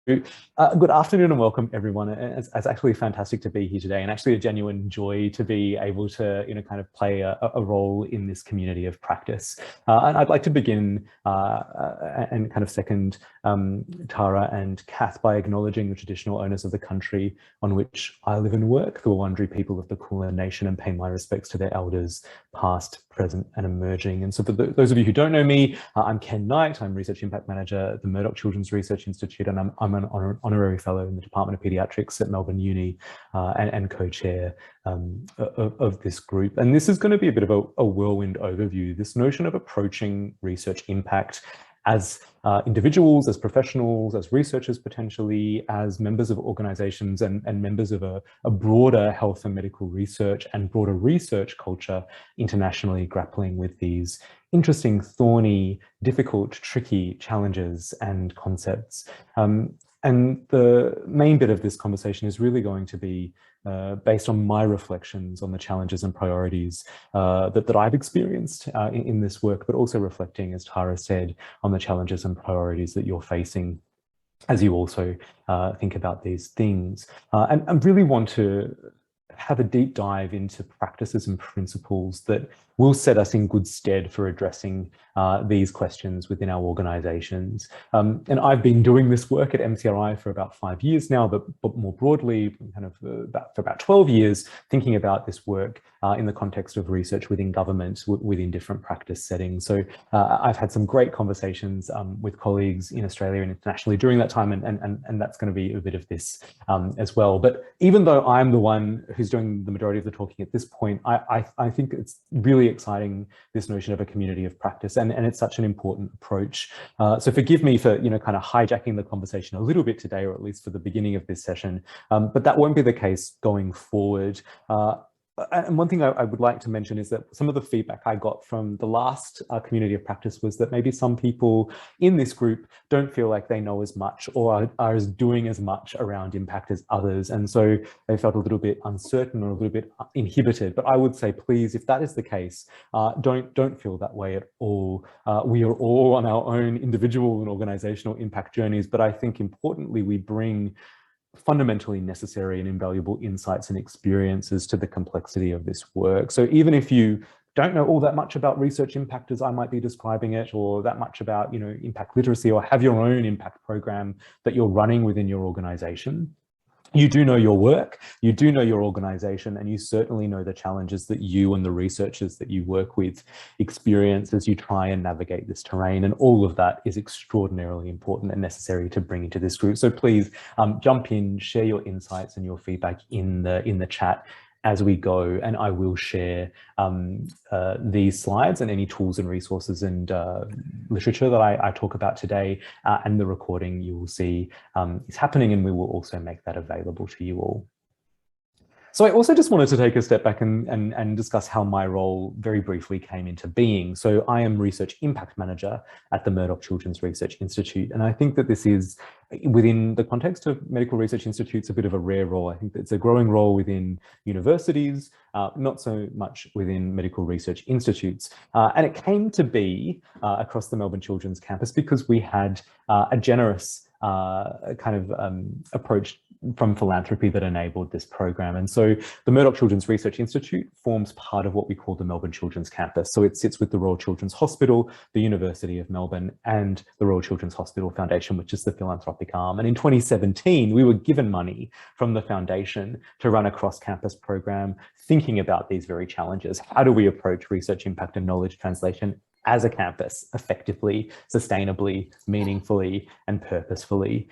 Good afternoon and welcome, everyone. It's actually fantastic to be here today, and actually a genuine joy to be able to, kind of play a role in this community of practice. And I'd like to begin and kind of second Tara and Kath by acknowledging the traditional owners of the country on which I live and work, the Wurundjeri people of the Kulin Nation, and pay my respects to their elders, past, present, and emerging. And so for those of you who don't know me, I'm Ken Knight. I'm Research Impact Manager at the Murdoch Children's Research Institute, and I'm an honorary fellow in the Department of Pediatrics at Melbourne Uni and co-chair of this group. And this is going to be a bit of a whirlwind overview, this notion of approaching research impact as individuals, as professionals, as researchers potentially, as members of organizations and members of a broader health and medical research and broader research culture internationally, grappling with these interesting, thorny, difficult, tricky challenges and concepts. And the main bit of this conversation is really going to be based on my reflections on the challenges and priorities that I've experienced in this work, but also reflecting, as Tara said, on the challenges and priorities that you're facing as you also think about these things. And really want to have a deep dive into practices and principles that will set us in good stead for addressing these questions within our organizations. And I've been doing this work at MCRI for about 5 years now, but more broadly, kind of for about 12 years, thinking about this work in the context of research within government, within different practice settings. So I've had some great conversations with colleagues in Australia and internationally during that time, and that's going to be a bit of this as well. But even though I'm the one who's doing the majority of the talking at this point, I think it's really exciting, this notion of a community of practice, and it's such an important approach. So forgive me for kind of hijacking the conversation a little bit today, or at least for the beginning of this session, but that won't be the case going forward. And one thing I would like to mention is that some of the feedback I got from the last community of practice was that maybe some people in this group don't feel like they know as much or are doing as much around impact as others. And so they felt a little bit uncertain or a little bit inhibited. But I would say, please, if that is the case, don't feel that way at all. We are all on our own individual and organizational impact journeys. But I think importantly, we bring fundamentally necessary and invaluable insights and experiences to the complexity of this work. So even if you don't know all that much about research impact as I might be describing it, or that much about impact literacy, or have your own impact program that you're running within your organization, you do know your work, you do know your organization, and you certainly know the challenges that you and the researchers that you work with experience as you try and navigate this terrain. And all of that is extraordinarily important and necessary to bring into this group. So please jump in, share your insights and your feedback in the chat as we go, and I will share these slides and any tools and resources and literature that I talk about today, and the recording you will see is happening, and we will also make that available to you all. So I also just wanted to take a step back and discuss how my role very briefly came into being. So I am Research Impact Manager at the Murdoch Children's Research Institute. And I think that this is, within the context of medical research institutes, a bit of a rare role. I think that it's a growing role within universities, not so much within medical research institutes. And it came to be across the Melbourne Children's campus because we had a generous approach from philanthropy that enabled this program. And so the Murdoch Children's Research Institute forms part of what we call the Melbourne Children's Campus. So it sits with the Royal Children's Hospital, the University of Melbourne, and the Royal Children's Hospital Foundation, which is the philanthropic arm. And in 2017, we were given money from the foundation to run a cross-campus program thinking about these very challenges. How do we approach research impact and knowledge translation as a campus effectively, sustainably, meaningfully, and purposefully?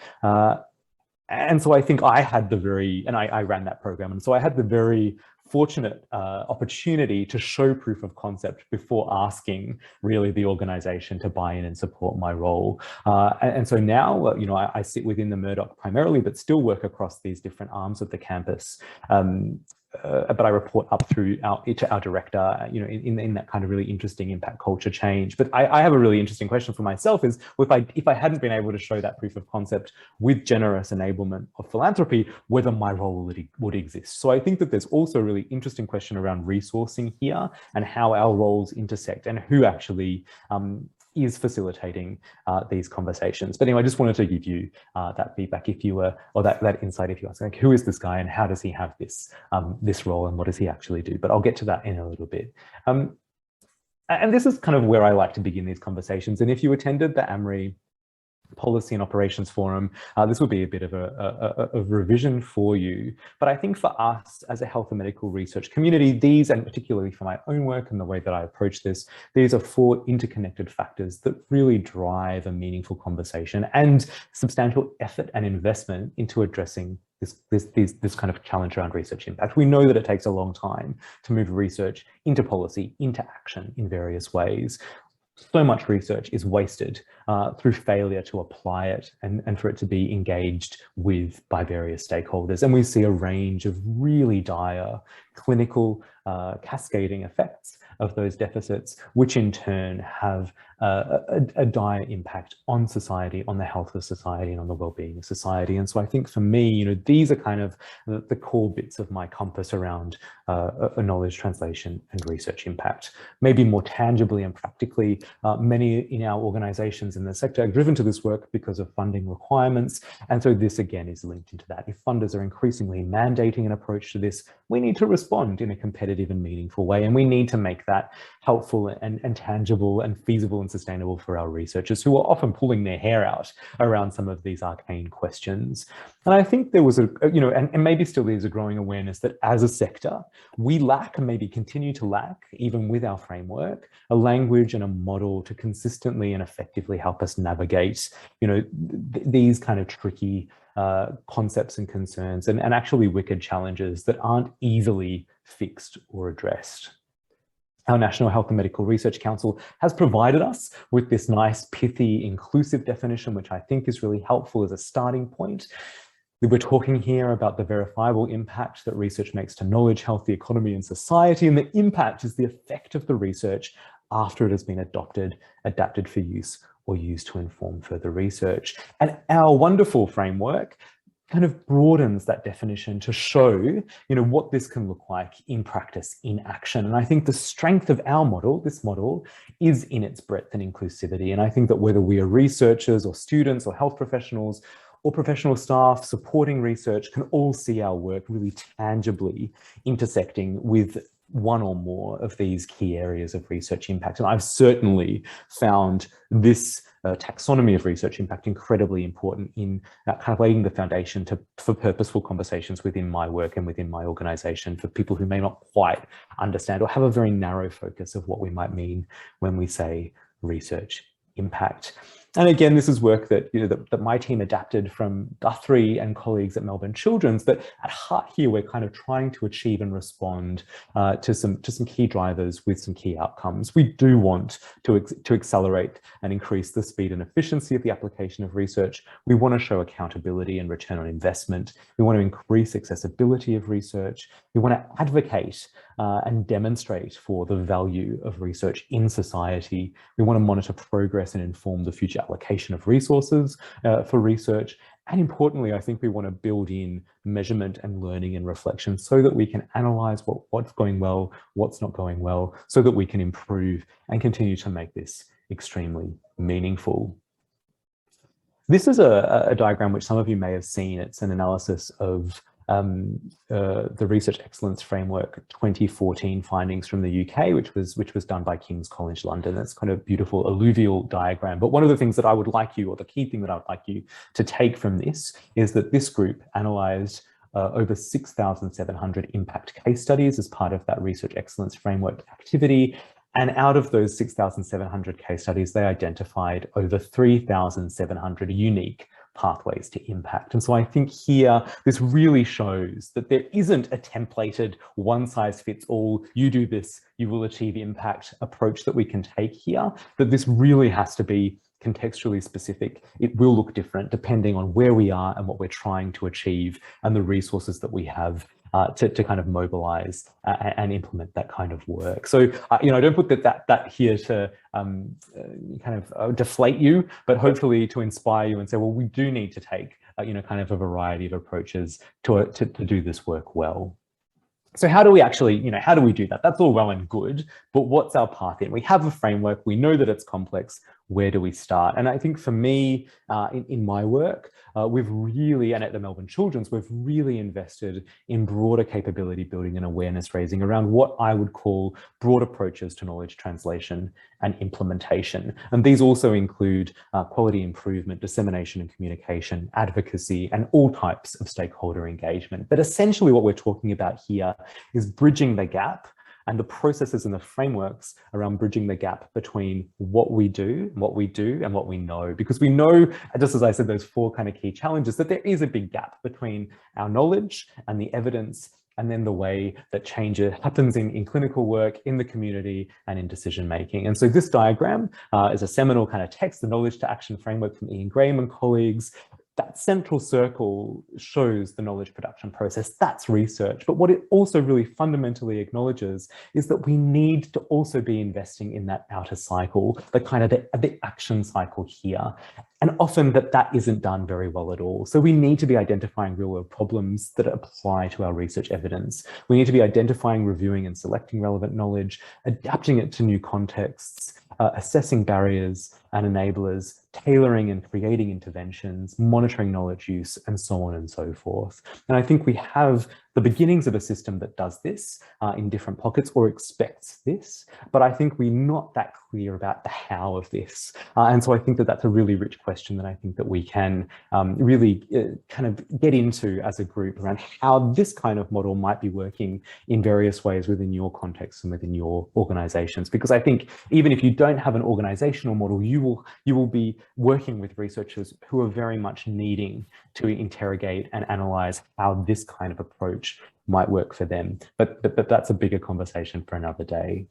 And so I think I had I ran that program. And so I had the very fortunate opportunity to show proof of concept before asking really the organization to buy in and support my role. And so now, I sit within the Murdoch primarily, but still work across these different arms of the campus. But I report up through to our director, in that kind of really interesting impact culture change. But I have a really interesting question for myself is, if I hadn't been able to show that proof of concept with generous enablement of philanthropy, whether my role would exist. So I think that there's also a really interesting question around resourcing here and how our roles intersect and who actually is facilitating these conversations. But anyway, I just wanted to give you that feedback if you were, or that insight if you ask, like, who is this guy and how does he have this, this role and what does he actually do? But I'll get to that in a little bit. And this is kind of where I like to begin these conversations. And if you attended the AMRI Policy and Operations Forum, this would be a bit of a revision for you. But I think for us as a health and medical research community, these, and particularly for my own work and the way that I approach this, these are 4 interconnected factors that really drive a meaningful conversation and substantial effort and investment into addressing this kind of challenge around research impact. We know that it takes a long time to move research into policy, into action in various ways. So much research is wasted through failure to apply it and for it to be engaged with by various stakeholders. And we see a range of really dire clinical cascading effects of those deficits, which in turn have a dire impact on society, on the health of society and on the well-being of society. And so I think for me, these are kind of the core bits of my compass around a knowledge translation and research impact. Maybe more tangibly and practically, many in our organizations in the sector are driven to this work because of funding requirements. And so this again is linked into that. If funders are increasingly mandating an approach to this, we need to respond in a competitive and meaningful way. And we need to make that helpful and tangible and feasible and sustainable for our researchers who are often pulling their hair out around some of these arcane questions. And I think there was and maybe still is a growing awareness that as a sector, we lack and maybe continue to lack, even with our framework, a language and a model to consistently and effectively help us navigate, these kind of tricky concepts and concerns and actually wicked challenges that aren't easily fixed or addressed. Our National Health and Medical Research Council has provided us with this nice, pithy, inclusive definition, which I think is really helpful as a starting point. We're talking here about the verifiable impact that research makes to knowledge, health, the economy, and society, and the impact is the effect of the research after it has been adapted for use or used to inform further research. And our wonderful framework kind of broadens that definition to show, what this can look like in practice, in action. And I think the strength of our model, this model, is in its breadth and inclusivity. And I think that whether we are researchers or students or health professionals or professional staff supporting research can all see our work really tangibly intersecting with one or more of these key areas of research impact. And I've certainly found this taxonomy of research impact incredibly important in kind of laying the foundation for purposeful conversations within my work and within my organization for people who may not quite understand or have a very narrow focus of what we might mean when we say research impact. And again, this is work that that my team adapted from Guthrie and colleagues at Melbourne Children's. But at heart here, we're kind of trying to achieve and respond to some key drivers with some key outcomes. We do want to accelerate and increase the speed and efficiency of the application of research. We want to show accountability and return on investment. We want to increase accessibility of research. We want to advocate and demonstrate for the value of research in society. We want to monitor progress and inform the future allocation of resources for research. And importantly, I think we want to build in measurement and learning and reflection so that we can analyze what's going well, what's not going well, so that we can improve and continue to make this extremely meaningful. This is a diagram which some of you may have seen. It's an analysis of the Research Excellence Framework 2014 findings from the UK, which was done by King's College London. It's kind of beautiful alluvial diagram. But one of the things that I would like you, or the key thing that I would like you to take from this, is that this group analysed over 6,700 impact case studies as part of that Research Excellence Framework activity. And out of those 6,700 case studies, they identified over 3,700 unique pathways to impact. And so I think here, this really shows that there isn't a templated one size fits all, you do this, you will achieve impact approach that we can take here, that this really has to be contextually specific. It will look different depending on where we are and what we're trying to achieve and the resources that we have to kind of mobilize and implement that kind of work. So, I don't put that here to kind of deflate you, but hopefully to inspire you and say, well, we do need to take, kind of a variety of approaches to do this work well. So how do we actually, how do we do that? That's all well and good, but what's our path in? We have a framework, we know that it's complex, where do we start? And I think for me, in my work, we've really, and at the Melbourne Children's, we've really invested in broader capability building and awareness raising around what I would call broad approaches to knowledge translation and implementation. And these also include quality improvement, dissemination and communication, advocacy, and all types of stakeholder engagement. But essentially what we're talking about here is bridging the gap and the processes and the frameworks around bridging the gap between what we do, and what we know. Because we know, just as I said, those four kind of key challenges, that there is a big gap between our knowledge and the evidence, and then the way that change happens in clinical work, in the community, and in decision making. And so this diagram is a seminal kind of text, the Knowledge to Action Framework from Ian Graham and colleagues. That central circle shows the knowledge production process. That's research. But what it also really fundamentally acknowledges is that we need to also be investing in that outer cycle, the kind of the action cycle here. And often that isn't done very well at all. So we need to be identifying real world problems that apply to our research evidence. We need to be identifying, reviewing, and selecting relevant knowledge, adapting it to new contexts, assessing barriers and enablers, tailoring and creating interventions, monitoring knowledge use, and so on and so forth. And I think we have the beginnings of a system that does this in different pockets or expects this, but I think we're not that clear about the how of this. And so I think that that's a really rich question that I think that we can really kind of get into as a group around how this kind of model might be working in various ways within your context and within your organizations. Because I think even if you don't have an organizational model, you will be working with researchers who are very much needing to interrogate and analyze how this kind of approach might work for them. But that's a bigger conversation for another day.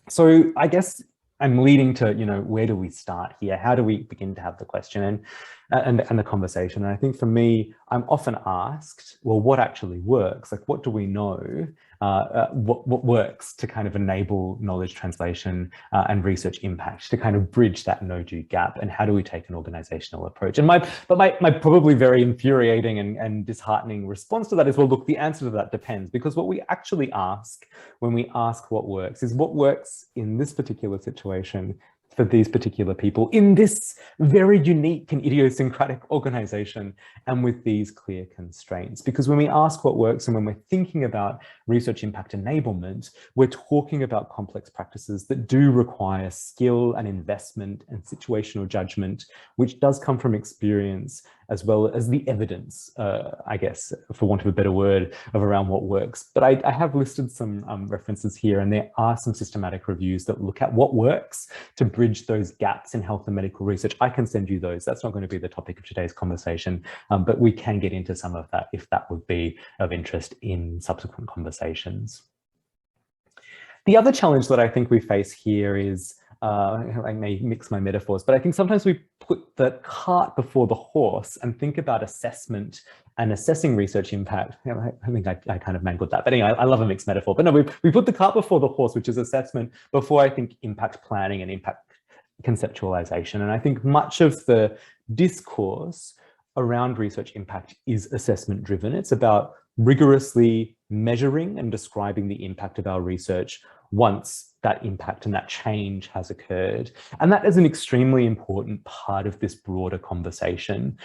So I guess I'm leading to, where do we start here? How do we begin to have the question and the conversation? And I think for me, I'm often asked, well, what actually works? Like, what do we know? What works to kind of enable knowledge translation and research impact, to kind of bridge that no-do gap? And how do we take an organizational approach? And my probably very infuriating and disheartening response to that is, well, look, the answer to that depends, because what we actually ask when we ask what works is what works in this particular situation for these particular people in this very unique and idiosyncratic organization and with these clear constraints. Because when we ask what works and when we're thinking about research impact enablement, we're talking about complex practices that do require skill and investment and situational judgment, which does come from experience as well as the evidence, I guess, for want of a better word, of around what works. But I have listed some references here, and there are some systematic reviews that look at what works to bridge those gaps in health and medical research. I can send you those. That's not going to be the topic of today's conversation, but we can get into some of that if that would be of interest in subsequent conversations. The other challenge that I think we face here is, I may mix my metaphors, but I think sometimes we put the cart before the horse and think about assessment and assessing research impact. I think I kind of mangled that, but anyway, I love a mixed metaphor. But no, we put the cart before the horse, which is assessment, before I think impact planning and impact conceptualization. And I think much of the discourse around research impact is assessment driven. It's about rigorously measuring and describing the impact of our research once that impact and that change has occurred. And that is an extremely important part of this broader conversation.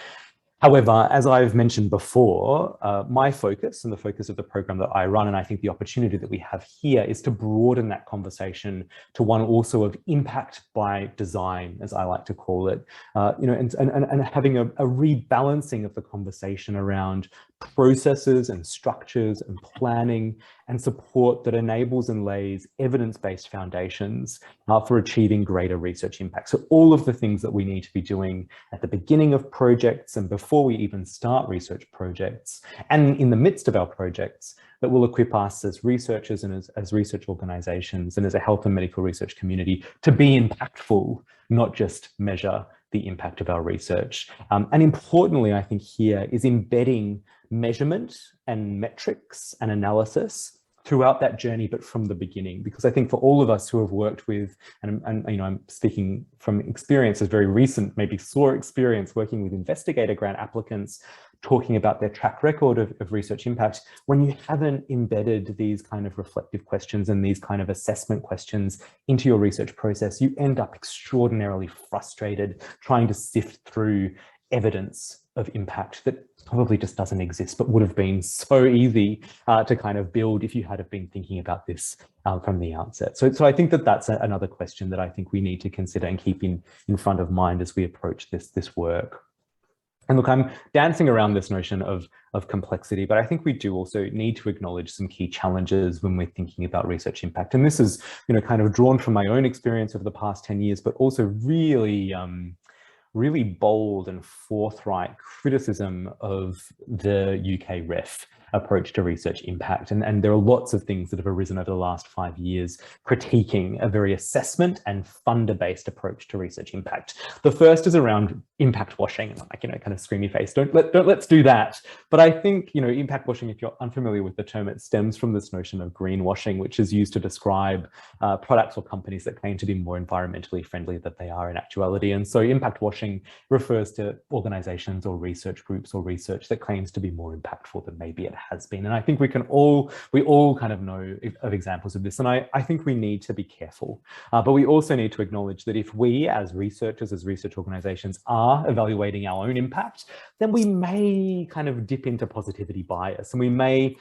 However, as I've mentioned before, my focus and the focus of the program that I run, and I think the opportunity that we have here, is to broaden that conversation to one also of impact by design, as I like to call it, and having a rebalancing of the conversation around processes and structures and planning and support that enables and lays evidence-based foundations for achieving greater research impact. So all of the things that we need to be doing at the beginning of projects and before we even start research projects, and in the midst of our projects, that will equip us as researchers and as research organizations and as a health and medical research community to be impactful, not just measure the impact of our research. And importantly, I think here is embedding measurement and metrics and analysis throughout that journey, but from the beginning. Because I think for all of us who have worked with, and I'm speaking from experience, as very recent, maybe sore experience working with investigator grant applicants, talking about their track record of research impact, when you haven't embedded these kind of reflective questions and these kind of assessment questions into your research process, you end up extraordinarily frustrated trying to sift through evidence of impact that probably just doesn't exist, but would have been so easy to kind of build if you had been thinking about this from the outset. So I think that that's another question that I think we need to consider and keep in front of mind as we approach this work. And look, I'm dancing around this notion of complexity, but I think we do also need to acknowledge some key challenges when we're thinking about research impact. And this is, kind of drawn from my own experience over the past 10 years, but also really bold and forthright criticism of the UK REF approach to research impact. And there are lots of things that have arisen over the last 5 years critiquing a very assessment and funder-based approach to research impact. The first is around impact washing, like, kind of screamy face, let's do that. But I think, impact washing, if you're unfamiliar with the term, it stems from this notion of greenwashing, which is used to describe products or companies that claim to be more environmentally friendly than they are in actuality. And so impact washing refers to organizations or research groups or research that claims to be more impactful than maybe it has been. And I think we all kind of know of examples of this. And I think we need to be careful, but we also need to acknowledge that if we as researchers, as research organizations are evaluating our own impact, then we may kind of dip into positivity bias, and we may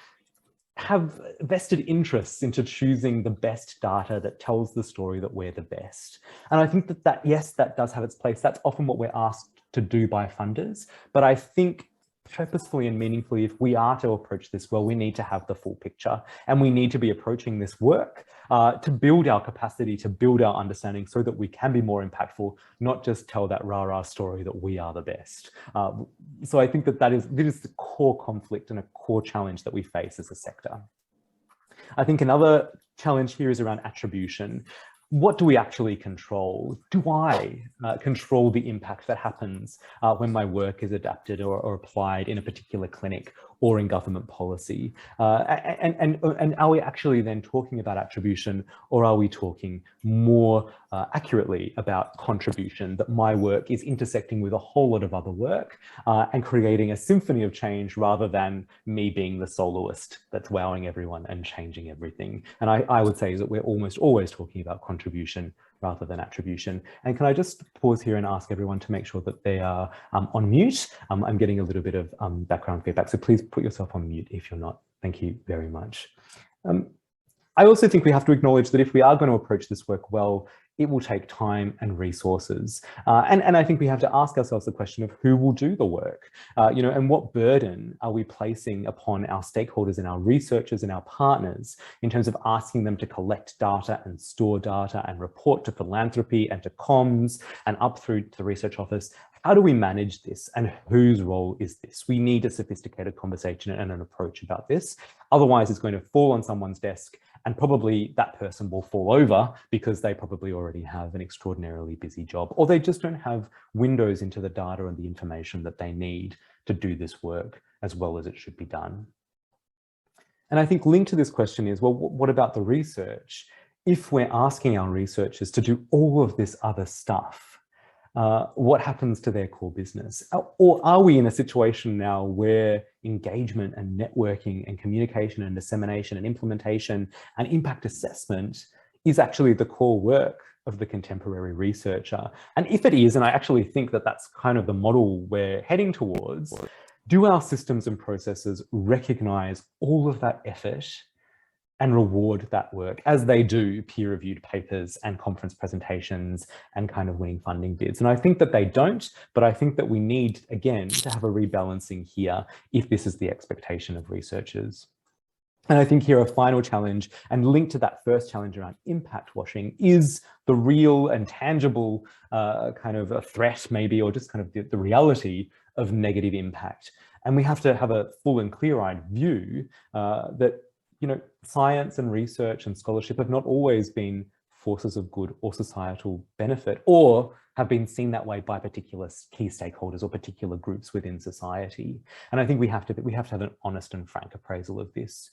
have vested interests into choosing the best data that tells the story that we're the best. And I think that yes, that does have its place. That's often what we're asked to do by funders. But I think purposefully and meaningfully, if we are to approach this well, we need to have the full picture, and we need to be approaching this work to build our capacity, to build our understanding so that we can be more impactful, not just tell that rah-rah story that we are the best. So I think that is the core conflict and a core challenge that we face as a sector. I think another challenge here is around attribution. What do we actually control? Do I control the impact that happens when my work is adapted or applied in a particular clinic or in government policy? And are we actually then talking about attribution, or are we talking more accurately about contribution, that my work is intersecting with a whole lot of other work and creating a symphony of change rather than me being the soloist that's wowing everyone and changing everything? And I would say that we're almost always talking about contribution rather than attribution. And can I just pause here and ask everyone to make sure that they are on mute? I'm getting a little bit of background feedback, so please put yourself on mute if you're not. Thank you very much. I also think we have to acknowledge that if we are going to approach this work well, it will take time and resources. And I think we have to ask ourselves the question of who will do the work, and what burden are we placing upon our stakeholders and our researchers and our partners in terms of asking them to collect data and store data and report to philanthropy and to comms and up through to the research office. How do we manage this, and whose role is this? We need a sophisticated conversation and an approach about this. Otherwise, it's going to fall on someone's desk, and probably that person will fall over because they probably already have an extraordinarily busy job, or they just don't have windows into the data and the information that they need to do this work as well as it should be done. And I think linked to this question is, well, what about the research? If we're asking our researchers to do all of this other stuff, what happens to their core business? Or are we in a situation now where engagement and networking and communication and dissemination and implementation and impact assessment is actually the core work of the contemporary researcher? And if it is, and I actually think that that's kind of the model we're heading towards, do our systems and processes recognize all of that effort and reward that work as they do peer-reviewed papers and conference presentations and kind of winning funding bids? And I think that they don't, but I think that we need, again, to have a rebalancing here if this is the expectation of researchers. And I think here a final challenge, and linked to that first challenge around impact washing, is the real and tangible kind of a threat maybe, or just kind of the reality of negative impact. And we have to have a full and clear-eyed view that science and research and scholarship have not always been forces of good or societal benefit, or have been seen that way by particular key stakeholders or particular groups within society. And I think we have to have an honest and frank appraisal of this.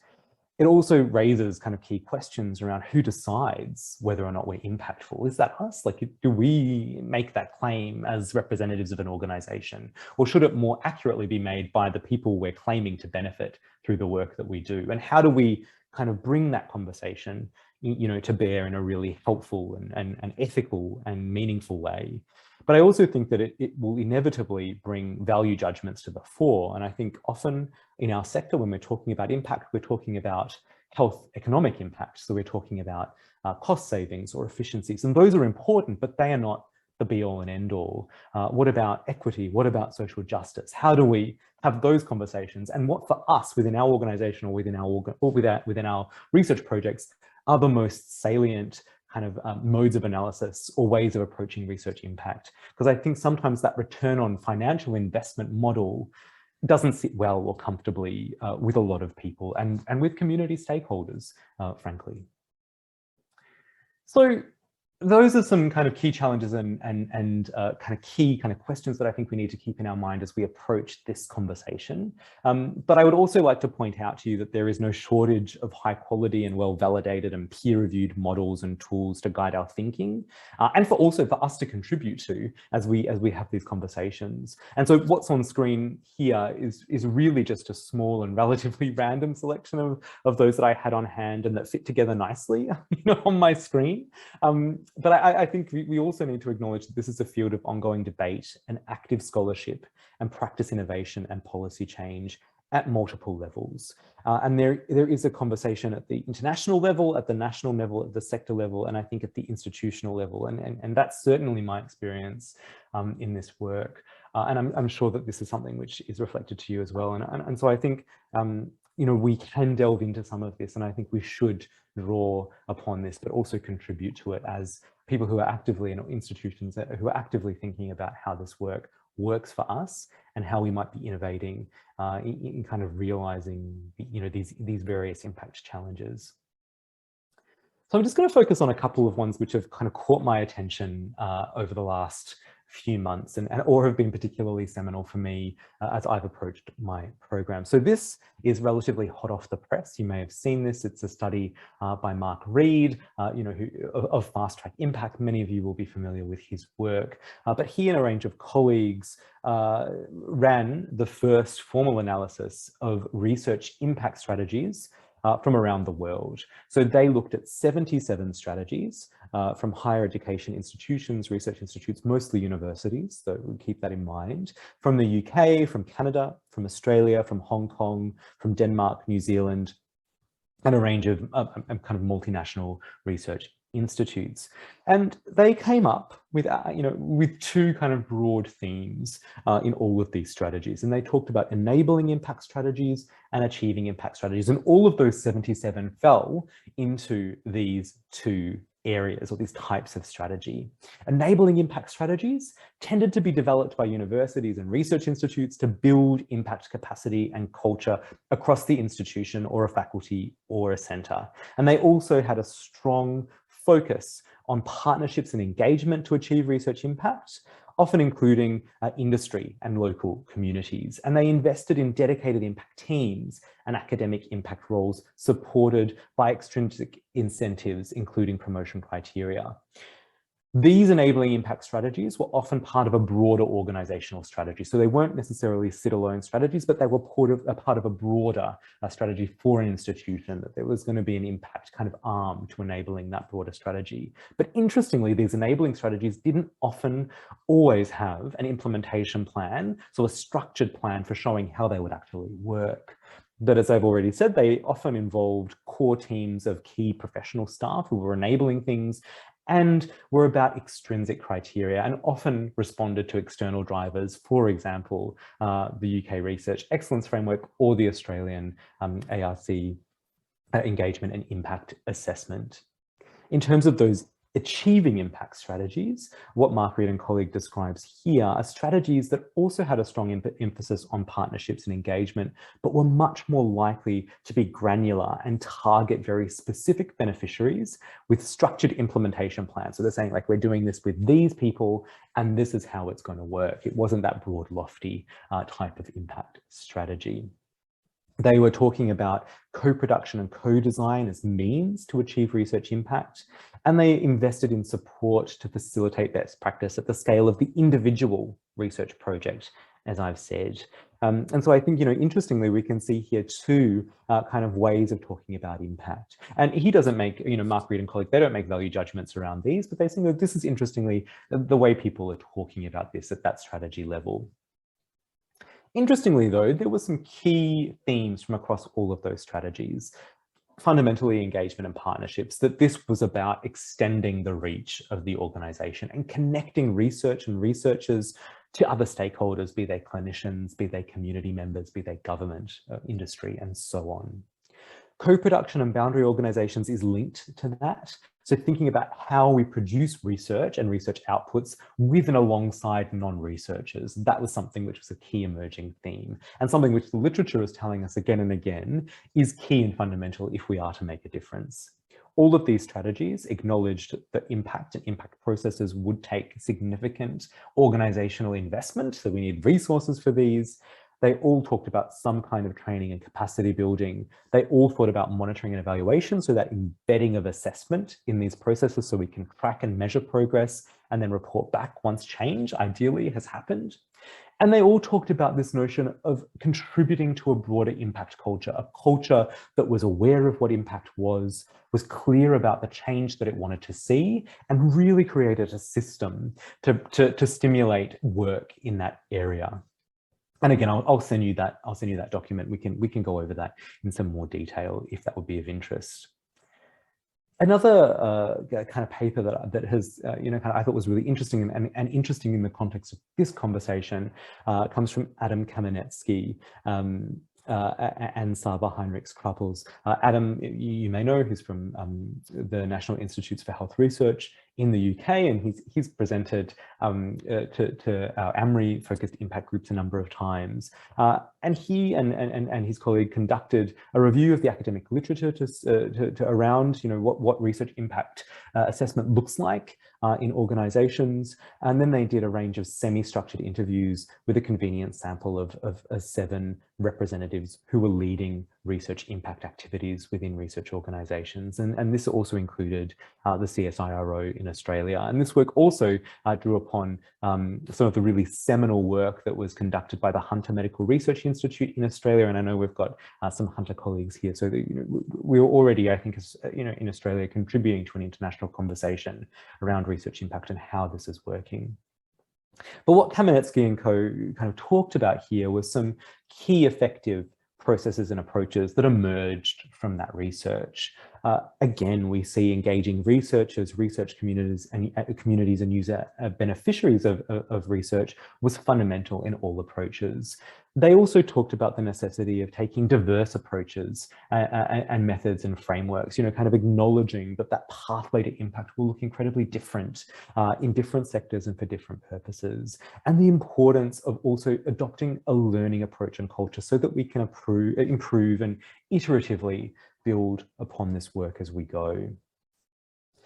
It also raises kind of key questions around who decides whether or not we're impactful. Is that us? Like, do we make that claim as representatives of an organization? Or should it more accurately be made by the people we're claiming to benefit through the work that we do? And how do we kind of bring that conversation, to bear in a really helpful and ethical and meaningful way? But I also think that it will inevitably bring value judgments to the fore. And I think often in our sector, when we're talking about impact, we're talking about health economic impact. So we're talking about cost savings or efficiencies. And those are important, but they are not the be all and end all. What about equity? What about social justice? How do we have those conversations? And what for us within our organization or within our research projects are the most salient kind of modes of analysis or ways of approaching research impact? Because I think sometimes that return on financial investment model doesn't sit well or comfortably with a lot of people and with community stakeholders, frankly. So those are some kind of key challenges and kind of key kind of questions that I think we need to keep in our mind as we approach this conversation. But I would also like to point out to you that there is no shortage of high quality and well-validated and peer-reviewed models and tools to guide our thinking, and for us to contribute to as we have these conversations. And so what's on screen here is really just a small and relatively random selection of those that I had on hand and that fit together nicely, on my screen. But I think we also need to acknowledge that this is a field of ongoing debate and active scholarship and practice innovation and policy change at multiple levels. And there is a conversation at the international level, at the national level, at the sector level, and I think at the institutional level. And that's certainly my experience in this work. And I'm sure that this is something which is reflected to you as well. And so I think, we can delve into some of this, and I think we should draw upon this, but also contribute to it as people who are actively in institutions who are actively thinking about how this work works for us and how we might be innovating in kind of realizing, these various impact challenges. So I'm just going to focus on a couple of ones which have kind of caught my attention over the last few months or have been particularly seminal for me as I've approached my program. So this is relatively hot off the press. You may have seen this. It's a study by Mark Reed, of Fast Track Impact. Many of you will be familiar with his work, but he and a range of colleagues ran the first formal analysis of research impact strategies from around the world. So they looked at 77 strategies from higher education institutions, research institutes, mostly universities, so we'll keep that in mind, from the UK, from Canada, from Australia, from Hong Kong, from Denmark, New Zealand, and a range of kind of multinational research institutes. And they came up with, with two kind of broad themes in all of these strategies. And they talked about enabling impact strategies and achieving impact strategies. And all of those 77 fell into these two areas or these types of strategy. Enabling impact strategies tended to be developed by universities and research institutes to build impact capacity and culture across the institution or a faculty or a center. And they also had a strong focus on partnerships and engagement to achieve research impact, often including industry and local communities. And they invested in dedicated impact teams and academic impact roles supported by extrinsic incentives, including promotion criteria. These enabling impact strategies were often part of a broader organizational strategy. So they weren't necessarily sit-alone strategies, but they were part of a broader strategy for an institution, that there was going to be an impact kind of arm to enabling that broader strategy. But interestingly, these enabling strategies didn't often always have an implementation plan, so a structured plan for showing how they would actually work. But as I've already said, they often involved core teams of key professional staff who were enabling things and were about extrinsic criteria and often responded to external drivers, for example, the UK Research Excellence Framework or the Australian ARC engagement and impact assessment. In terms of those achieving impact strategies, what Mark Reed and colleague describes here are strategies that also had a strong emphasis on partnerships and engagement, but were much more likely to be granular and target very specific beneficiaries with structured implementation plans. So they're saying, like, we're doing this with these people and this is how it's going to work. It wasn't that broad, lofty type of impact strategy. They were talking about co-production and co-design as means to achieve research impact, and they invested in support to facilitate best practice at the scale of the individual research project, as I've said. And so I think, interestingly, we can see here two kind of ways of talking about impact. And he doesn't make, Mark Reed and colleague, they don't make value judgments around these, but they say that this is interestingly the way people are talking about this at that strategy level. Interestingly, though, there were some key themes from across all of those strategies. Fundamentally, engagement and partnerships, that this was about extending the reach of the organisation and connecting research and researchers to other stakeholders, be they clinicians, be they community members, be they government, industry, and so on. Co-production and boundary organisations is linked to that. So thinking about how we produce research and research outputs with and alongside non-researchers, that was something which was a key emerging theme, and something which the literature is telling us again and again is key and fundamental if we are to make a difference. All of these strategies acknowledged that impact and impact processes would take significant organisational investment, so we need resources for these. They all talked about some kind of training and capacity building. They all thought about monitoring and evaluation, so that embedding of assessment in these processes so we can track and measure progress and then report back once change ideally has happened. And they all talked about this notion of contributing to a broader impact culture, a culture that was aware of what impact was clear about the change that it wanted to see, and really created a system to stimulate work in that area. And again, I'll send you that document. We can go over that in some more detail if that would be of interest. Another kind of paper that has, I thought was really interesting and interesting in the context of this conversation comes from Adam Kamenetsky and Sava Heinrichs-Krappels. Adam, you may know, he's from the National Institutes for Health Research in the UK, and he's presented to our AMRI-focused impact groups a number of times. And he and his colleague conducted a review of the academic literature to around what research impact assessment looks like in organisations, and then they did a range of semi-structured interviews with a convenient sample of 7 representatives who were leading research impact activities within research organisations, and this also included the CSIRO in Australia. And this work also drew upon some of the really seminal work that was conducted by the Hunter Medical Research Institute in Australia, and I know we've got some Hunter colleagues here, so that, we're already, I think, in Australia contributing to an international conversation around research impact and how this is working. But what Kamenetsky and co kind of talked about here was some key effective processes and approaches that emerged from that research. Again, we see engaging researchers, research communities and user beneficiaries of research was fundamental in all approaches. They also talked about the necessity of taking diverse approaches and methods and frameworks, kind of acknowledging that pathway to impact will look incredibly different in different sectors and for different purposes, and the importance of also adopting a learning approach and culture so that we can improve and iteratively build upon this work as we go.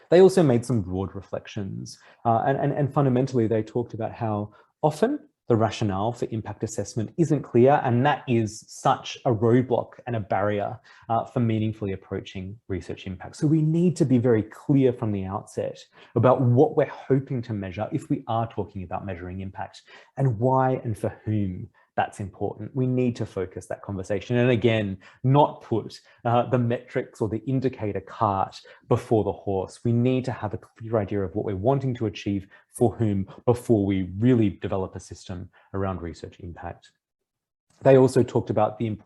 They also made some broad reflections, and fundamentally they talked about how often the rationale for impact assessment isn't clear, and that is such a roadblock and a barrier for meaningfully approaching research impact. So we need to be very clear from the outset about what we're hoping to measure if we are talking about measuring impact, and why and for whom that's important. We need to focus that conversation, and again, not put the metrics or the indicator cart before the horse. We need to have a clear idea of what we're wanting to achieve for whom before we really develop a system around research impact. They also talked about the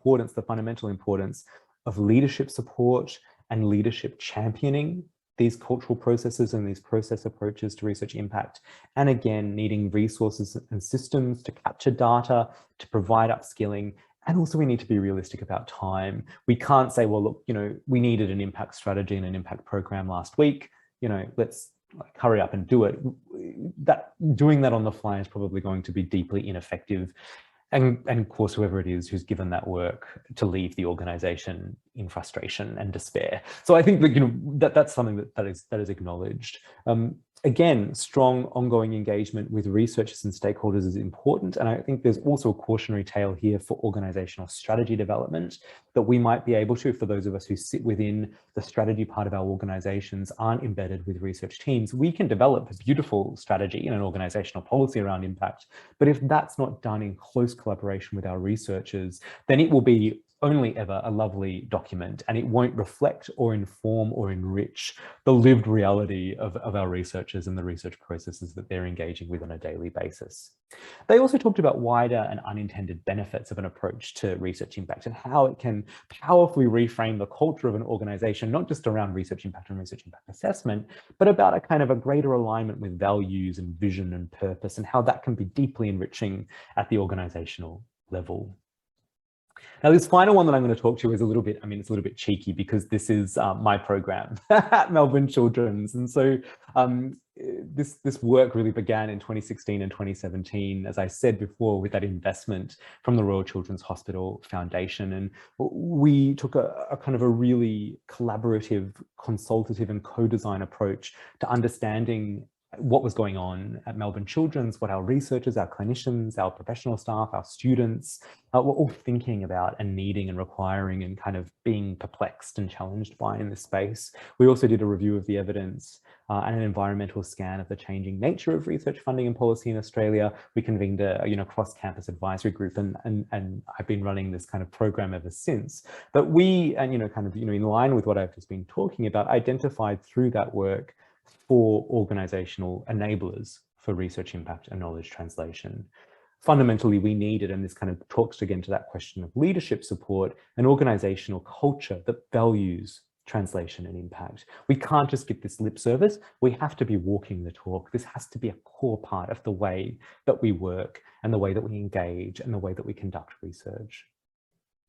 fundamental importance of leadership support and leadership championing these cultural processes and these process approaches to research impact. And again, needing resources and systems to capture data, to provide upskilling. And also we need to be realistic about time. We can't say, well, look, we needed an impact strategy and an impact program last week, let's hurry up and do it. Doing that on the fly is probably going to be deeply ineffective. And of course, whoever it is who's given that work to leave the organization in frustration and despair. So I think that, that's something that is acknowledged. Again, strong ongoing engagement with researchers and stakeholders is important. And I think there's also a cautionary tale here for organizational strategy development that we might be able to, for those of us who sit within the strategy part of our organizations, aren't embedded with research teams. We can develop a beautiful strategy and an organizational policy around impact. But if that's not done in close collaboration with our researchers, then it will be only ever a lovely document, and it won't reflect or inform or enrich the lived reality of our researchers and the research processes that they're engaging with on a daily basis. They also talked about wider and unintended benefits of an approach to research impact and how it can powerfully reframe the culture of an organization, not just around research impact and research impact assessment, but about a kind of a greater alignment with values and vision and purpose, and how that can be deeply enriching at the organizational level. Now, this final one that I'm going to talk to is a little bit, it's a little bit cheeky because this is my program at Melbourne Children's. And so this work really began in 2016 and 2017, as I said before, with that investment from the Royal Children's Hospital Foundation. And we took a kind of a really collaborative, consultative and co-design approach to understanding what was going on at Melbourne Children's, what our researchers, our clinicians, our professional staff, our students were all thinking about and needing and requiring and kind of being perplexed and challenged by in this space. We also did a review of the evidence and an environmental scan of the changing nature of research funding and policy in Australia. We convened a cross-campus advisory group, and I've been running this kind of program ever since. But we, and in line with what I've just been talking about, identified through that work 4 organizational enablers for research impact and knowledge translation. Fundamentally, we needed, and this kind of talks again to that question of leadership support, an organizational culture that values translation and impact. We can't just give this lip service. We have to be walking the talk. This has to be a core part of the way that we work and the way that we engage and the way that we conduct research.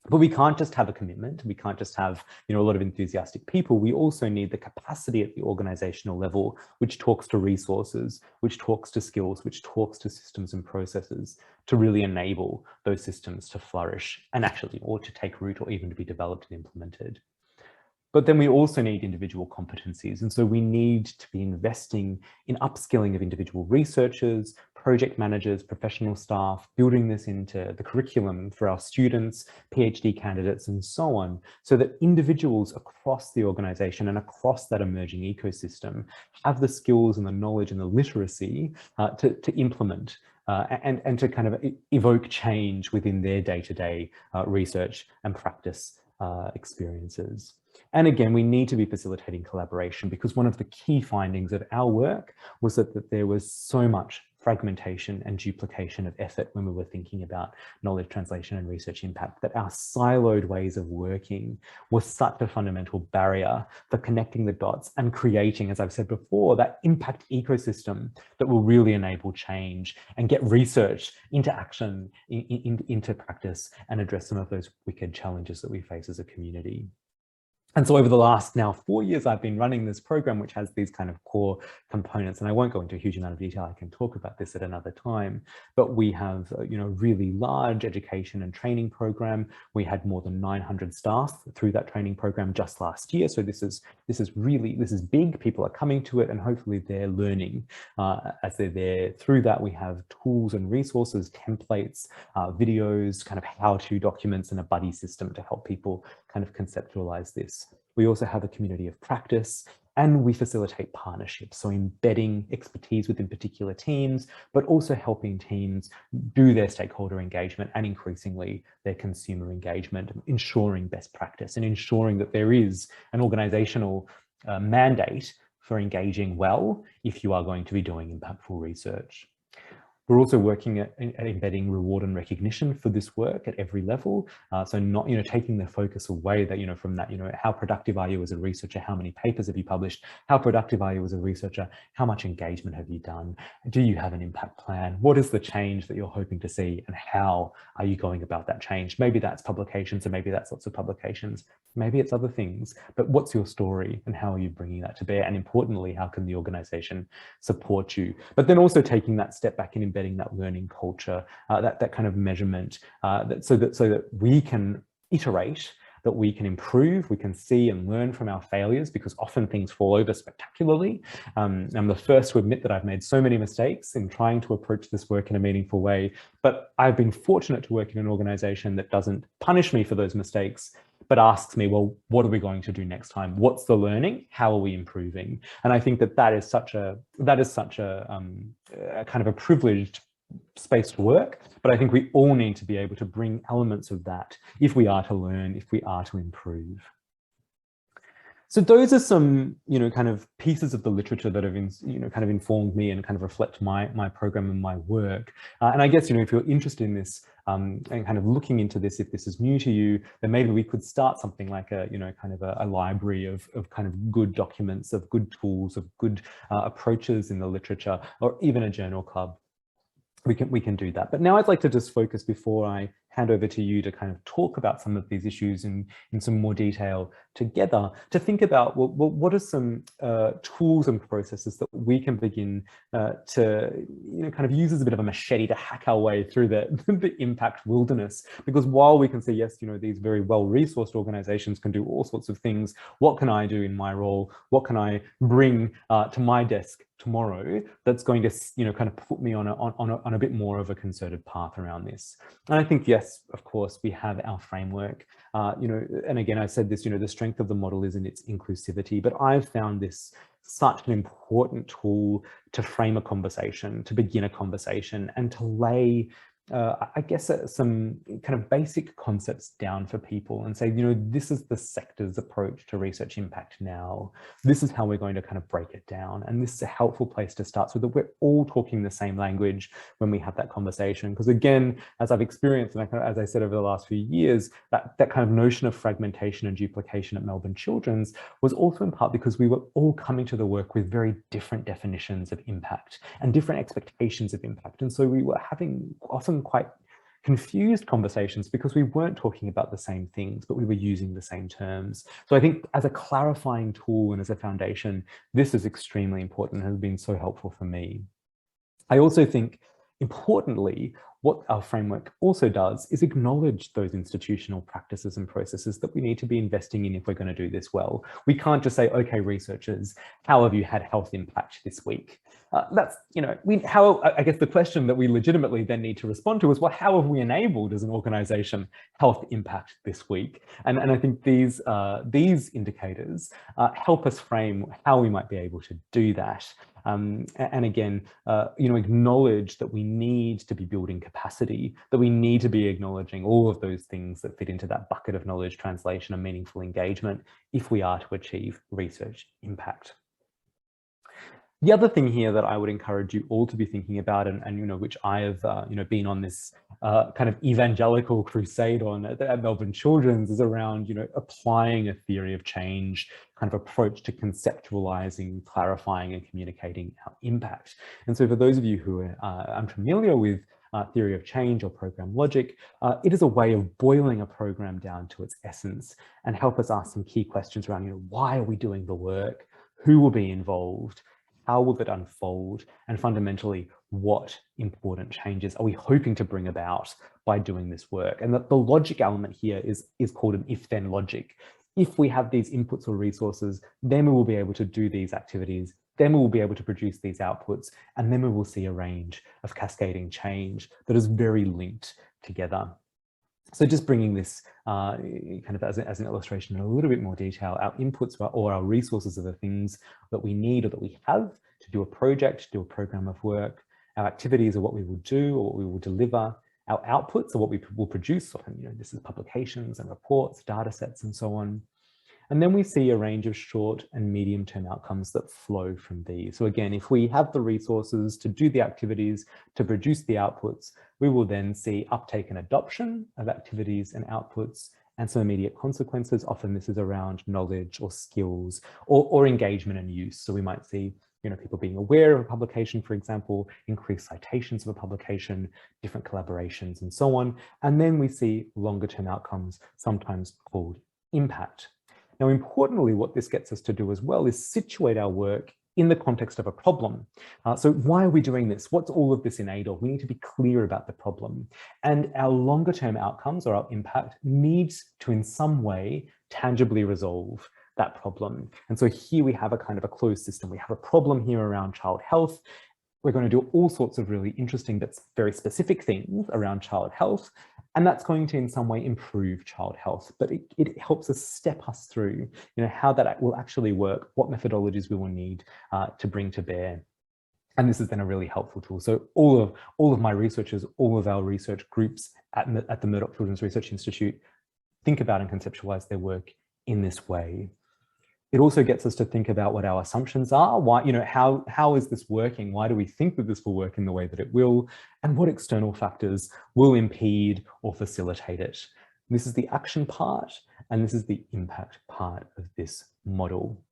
But we can't just have a commitment. We can't just have, a lot of enthusiastic people. We also need the capacity at the organizational level, which talks to resources, which talks to skills, which talks to systems and processes to really enable those systems to flourish and actually, or to take root or even to be developed and implemented. But then we also need individual competencies. And so we need to be investing in upskilling of individual researchers, project managers, professional staff, building this into the curriculum for our students, PhD candidates, and so on, so that individuals across the organization and across that emerging ecosystem have the skills and the knowledge and the literacy to implement and to kind of evoke change within their day-to-day research and practice experiences. And again, we need to be facilitating collaboration, because one of the key findings of our work was that there was so much fragmentation and duplication of effort when we were thinking about knowledge translation and research impact, that our siloed ways of working was such a fundamental barrier for connecting the dots and creating, as I've said before, that impact ecosystem that will really enable change and get research into action, into practice, and address some of those wicked challenges that we face as a community. And so over the last now 4 years, I've been running this program, which has these kind of core components. And I won't go into a huge amount of detail. I can talk about this at another time. But we have, really large education and training program. We had more than 900 staff through that training program just last year. So this is big. People are coming to it, and hopefully they're learning as they're there. Through that, we have tools and resources, templates, videos, kind of how-to documents, and a buddy system to help people kind of conceptualize this. We also have a community of practice, and we facilitate partnerships. So embedding expertise within particular teams, but also helping teams do their stakeholder engagement and increasingly their consumer engagement, ensuring best practice and ensuring that there is an organizational mandate for engaging well if you are going to be doing impactful research. We're also working at embedding reward and recognition for this work at every level. So not, taking the focus away that, from that, how productive are you as a researcher? How many papers have you published? How productive are you as a researcher? How much engagement have you done? Do you have an impact plan? What is the change that you're hoping to see? And how are you going about that change? Maybe that's publications, and maybe that's lots of publications. Maybe it's other things, but what's your story and how are you bringing that to bear? And importantly, how can the organization support you? But then also taking that step back and embedding that learning culture, that kind of measurement, so that we can iterate, that we can improve, we can see and learn from our failures, because often things fall over spectacularly. I'm the first to admit that I've made so many mistakes in trying to approach this work in a meaningful way, but I've been fortunate to work in an organization that doesn't punish me for those mistakes, but asks me, well, what are we going to do next time? What's the learning? How are we improving? And I think that is such a kind of a privileged space to work, but I think we all need to be able to bring elements of that if we are to learn, if we are to improve. So those are some, kind of pieces of the literature that have, kind of informed me and kind of reflect my program and my work. And I guess, if you're interested in this and kind of looking into this, if this is new to you, then maybe we could start something like a, kind of a library of kind of good documents, of good tools, of good approaches in the literature, or even a journal club. We can do that. But now I'd like to just focus, before I hand over to you to kind of talk about some of these issues in some more detail together, to think about, well, what are some tools and processes that we can begin to, kind of use as a bit of a machete to hack our way through the impact wilderness. Because while we can say, yes, these very well-resourced organizations can do all sorts of things, what can I do in my role? What can I bring to my desk tomorrow that's going to, kind of put me on a bit more of a concerted path around this? And I think, yes, of course, we have our framework, and again, I said this, the strength of the model is in its inclusivity, but I've found this such an important tool to frame a conversation, to begin a conversation, and to lay I guess some kind of basic concepts down for people and say, this is the sector's approach to research impact now. This is how we're going to kind of break it down. And this is a helpful place to start, so that we're all talking the same language when we have that conversation. Because again, as I've experienced, and as I said over the last few years, that kind of notion of fragmentation and duplication at Melbourne Children's was also in part because we were all coming to the work with very different definitions of impact and different expectations of impact. And so we were having often quite confused conversations because we weren't talking about the same things, but we were using the same terms. So I think as a clarifying tool and as a foundation, this is extremely important and has been so helpful for me. I also think, importantly, what our framework also does is acknowledge those institutional practices and processes that we need to be investing in if we're going to do this well. We can't just say, okay, researchers, how have you had health impact this week? That's, I guess the question that we legitimately then need to respond to is, well, how have we enabled as an organization health impact this week? And I think these indicators help us frame how we might be able to do that. And again, acknowledge that we need to be building capacity, that we need to be acknowledging all of those things that fit into that bucket of knowledge translation and meaningful engagement if we are to achieve research impact. The other thing here that I would encourage you all to be thinking about, and which I have been on this kind of evangelical crusade on at Melbourne Children's, is around applying a theory of change kind of approach to conceptualizing, clarifying, and communicating our impact. And so for those of you who are unfamiliar with theory of change or program logic, it is a way of boiling a program down to its essence and help us ask some key questions around, why are we doing the work? Who will be involved? How will it unfold? And fundamentally, what important changes are we hoping to bring about by doing this work? And the logic element here is called an if-then logic. If we have these inputs or resources, then we will be able to do these activities, then we will be able to produce these outputs, and then we will see a range of cascading change that is very linked together. So just bringing this kind of as an illustration in a little bit more detail, our inputs or our resources are the things that we need or that we have to do a project, to do a program of work. Our activities are what we will do or what we will deliver. Our outputs are what we will produce. Often, this is publications and reports, data sets, and so on. And then we see a range of short and medium-term outcomes that flow from these. So again, if we have the resources to do the activities, to produce the outputs, we will then see uptake and adoption of activities and outputs and some immediate consequences. Often this is around knowledge or skills or engagement and use. So we might see people being aware of a publication, for example, increased citations of a publication, different collaborations, and so on. And then we see longer-term outcomes, sometimes called impact. Now, importantly, what this gets us to do as well is situate our work in the context of a problem. So why are we doing this? What's all of this in aid of? We need to be clear about the problem. And our longer term outcomes or our impact needs to in some way tangibly resolve that problem. And so here we have a kind of a closed system. We have a problem here around child health. We're going to do all sorts of really interesting but very specific things around child health. And that's going to in some way improve child health, but it helps us step us through, how that will actually work, what methodologies we will need to bring to bear. And this has been a really helpful tool. So all of my researchers, all of our research groups at the Murdoch Children's Research Institute think about and conceptualize their work in this way. It also gets us to think about what our assumptions are. Why, how is this working? Why do we think that this will work in the way that it will? And what external factors will impede or facilitate it? This is the action part, and this is the impact part of this model.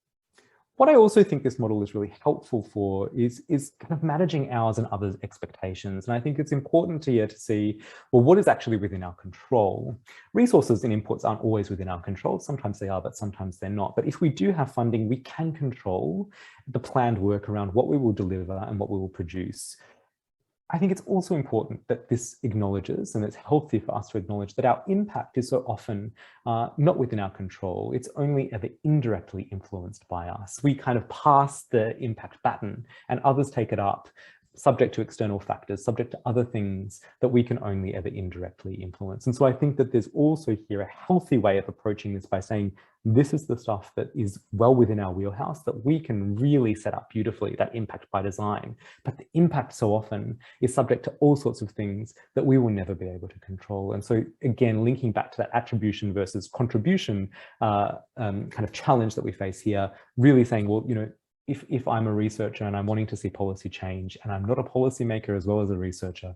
What I also think this model is really helpful for is kind of managing ours and others' expectations. And I think it's important here to see, well, what is actually within our control? Resources and inputs aren't always within our control. Sometimes they are, but sometimes they're not. But if we do have funding, we can control the planned work around what we will deliver and what we will produce. I think it's also important that this acknowledges, and it's healthy for us to acknowledge, that our impact is so often not within our control. It's only ever indirectly influenced by us. We kind of pass the impact baton and others take it up, subject to external factors, subject to other things that we can only ever indirectly influence. And so I think that there's also here a healthy way of approaching this by saying, this is the stuff that is well within our wheelhouse that we can really set up beautifully, that impact by design. But the impact so often is subject to all sorts of things that we will never be able to control. And so again, linking back to that attribution versus contribution kind of challenge that we face here, really saying, well, if I'm a researcher and I'm wanting to see policy change and I'm not a policymaker as well as a researcher,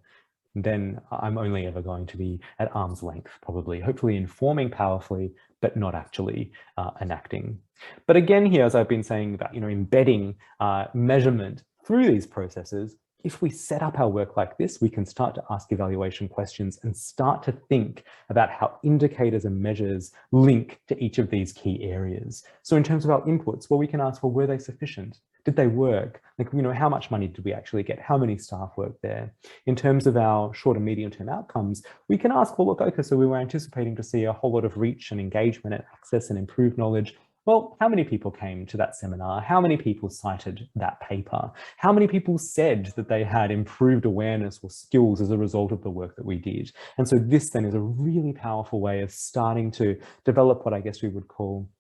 then I'm only ever going to be at arm's length, probably, hopefully informing powerfully, but not actually enacting. But again, here, as I've been saying about, embedding measurement through these processes, if we set up our work like this, we can start to ask evaluation questions and start to think about how indicators and measures link to each of these key areas. So in terms of our inputs, well, we can ask, well, were they sufficient? Did they work? Like, how much money did we actually get? How many staff worked there? In terms of our short and medium term outcomes, we can ask, well, look, okay, so we were anticipating to see a whole lot of reach and engagement and access and improved knowledge. Well, how many people came to that seminar? How many people cited that paper? How many people said that they had improved awareness or skills as a result of the work that we did? And so this then is a really powerful way of starting to develop what I guess we would call,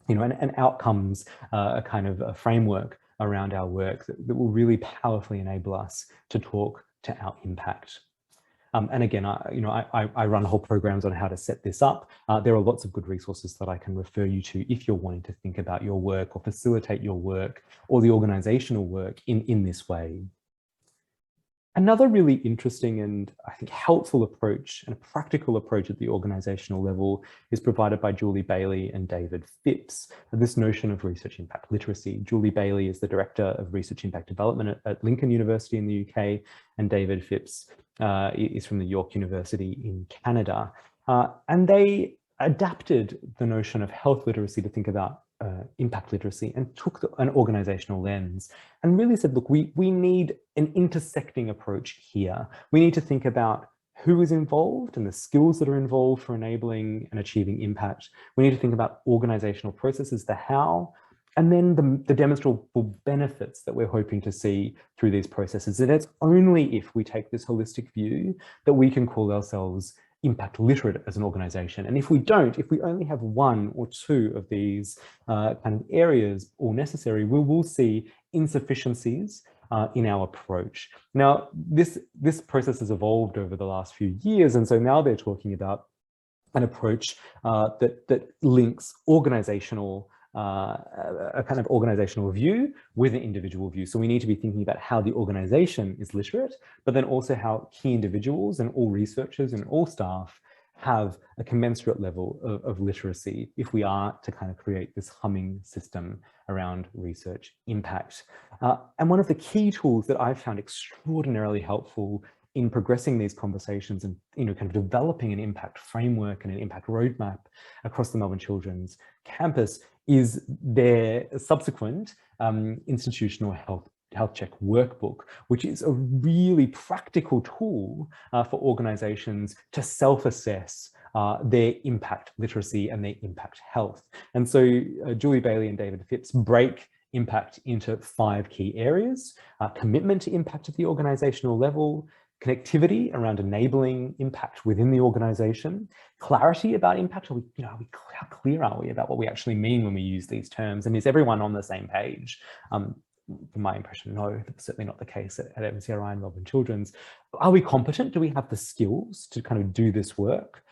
an outcomes, a kind of a framework around our work that will really powerfully enable us to talk to our impact. And again, I run whole programs on how to set this up. There are lots of good resources that I can refer you to if you're wanting to think about your work or facilitate your work or the organizational work in this way. Another really interesting and I think helpful approach and a practical approach at the organizational level is provided by Julie Bailey and David Phipps, this notion of research impact literacy. Julie Bailey is the Director of Research Impact Development at Lincoln University in the UK, and David Phipps is from the York University in Canada. And they adapted the notion of health literacy to think about impact literacy and took an organizational lens and really said, look, we need an intersecting approach here. We need to think about who is involved and the skills that are involved for enabling and achieving impact. We need to think about organizational processes, the how, and then the demonstrable benefits that we're hoping to see through these processes. And it's only if we take this holistic view that we can call ourselves impact literate as an organization. And if we don't, if we only have one or two of these kind of areas all necessary, we will see insufficiencies in our approach. Now, this process has evolved over the last few years. And so now they're talking about an approach that links organizational a kind of organizational view with an individual view. So we need to be thinking about how the organization is literate, but then also how key individuals and all researchers and all staff have a commensurate level of literacy if we are to kind of create this humming system around research impact. And one of the key tools that I've found extraordinarily helpful in progressing these conversations and, kind of developing an impact framework and an impact roadmap across the Melbourne Children's campus is their subsequent institutional health check workbook, which is a really practical tool for organizations to self-assess their impact literacy and their impact health. And so Julie Bailey and David Phipps break impact into 5 key areas: commitment to impact at the organizational level, connectivity around enabling impact within the organization, clarity about impact. How clear are we about what we actually mean when we use these terms? And is everyone on the same page? From my impression, no, that's certainly not the case at MCRI and Melbourne Children's. Are we competent? Do we have the skills to kind of do this work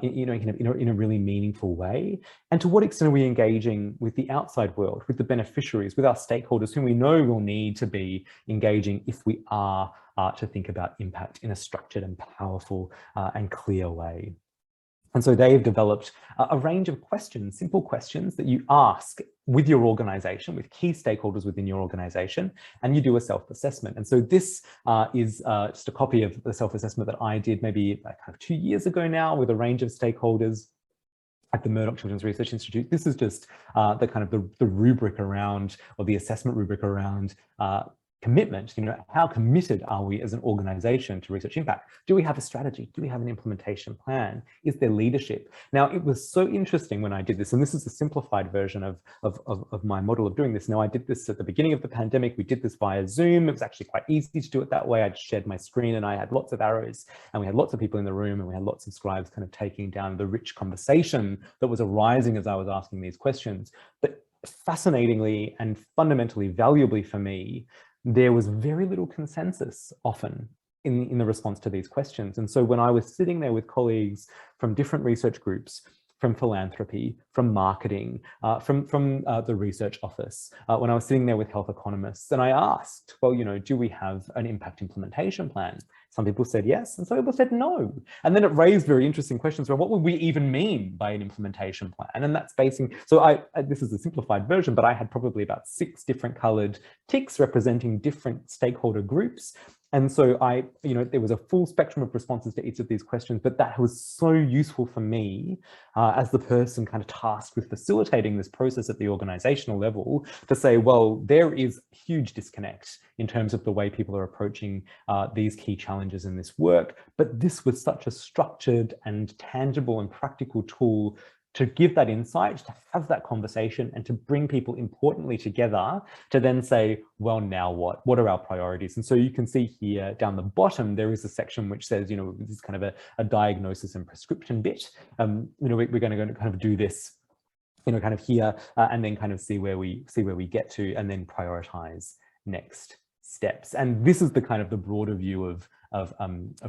in a really meaningful way? And to what extent are we engaging with the outside world, with the beneficiaries, with our stakeholders, whom we know will need to be engaging if we are to think about impact in a structured and powerful and clear way? And so they've developed a range of questions, simple questions that you ask with your organization, with key stakeholders within your organization, and you do a self-assessment. And so this is just a copy of the self-assessment that I did maybe kind of 2 years ago now with a range of stakeholders at the Murdoch Children's Research Institute. This is just the kind of the rubric around, or the assessment rubric around commitment. How committed are we as an organization to research impact? Do we have a strategy? Do we have an implementation plan? Is there leadership? Now, it was so interesting when I did this, and this is a simplified version of my model of doing this. Now, I did this at the beginning of the pandemic. We did this via Zoom. It was actually quite easy to do it that way. I shared my screen and I had lots of arrows, and we had lots of people in the room, and we had lots of scribes kind of taking down the rich conversation that was arising as I was asking these questions. But fascinatingly and fundamentally valuably for me, there was very little consensus often in the response to these questions. And so when I was sitting there with colleagues from different research groups, from philanthropy, from marketing, from the research office, when I was sitting there with health economists, and I asked, well, do we have an impact implementation plan? Some people said yes, and some people said no. And then it raised very interesting questions about what would we even mean by an implementation plan? And that's so this is a simplified version, but I had probably about 6 different colored ticks representing different stakeholder groups. And so there was a full spectrum of responses to each of these questions, but that was so useful for me as the person kind of tasked with facilitating this process at the organizational level to say, well, there is huge disconnect in terms of the way people are approaching these key challenges in this work. But this was such a structured and tangible and practical tool to give that insight, to have that conversation, and to bring people importantly together to then say, well, now what? What are our priorities? And so you can see here down the bottom, there is a section which says, this is kind of a diagnosis and prescription bit. We're going to kind of do this, kind of here, and then kind of see where we get to, and then prioritize next steps. And this is the kind of the broader view of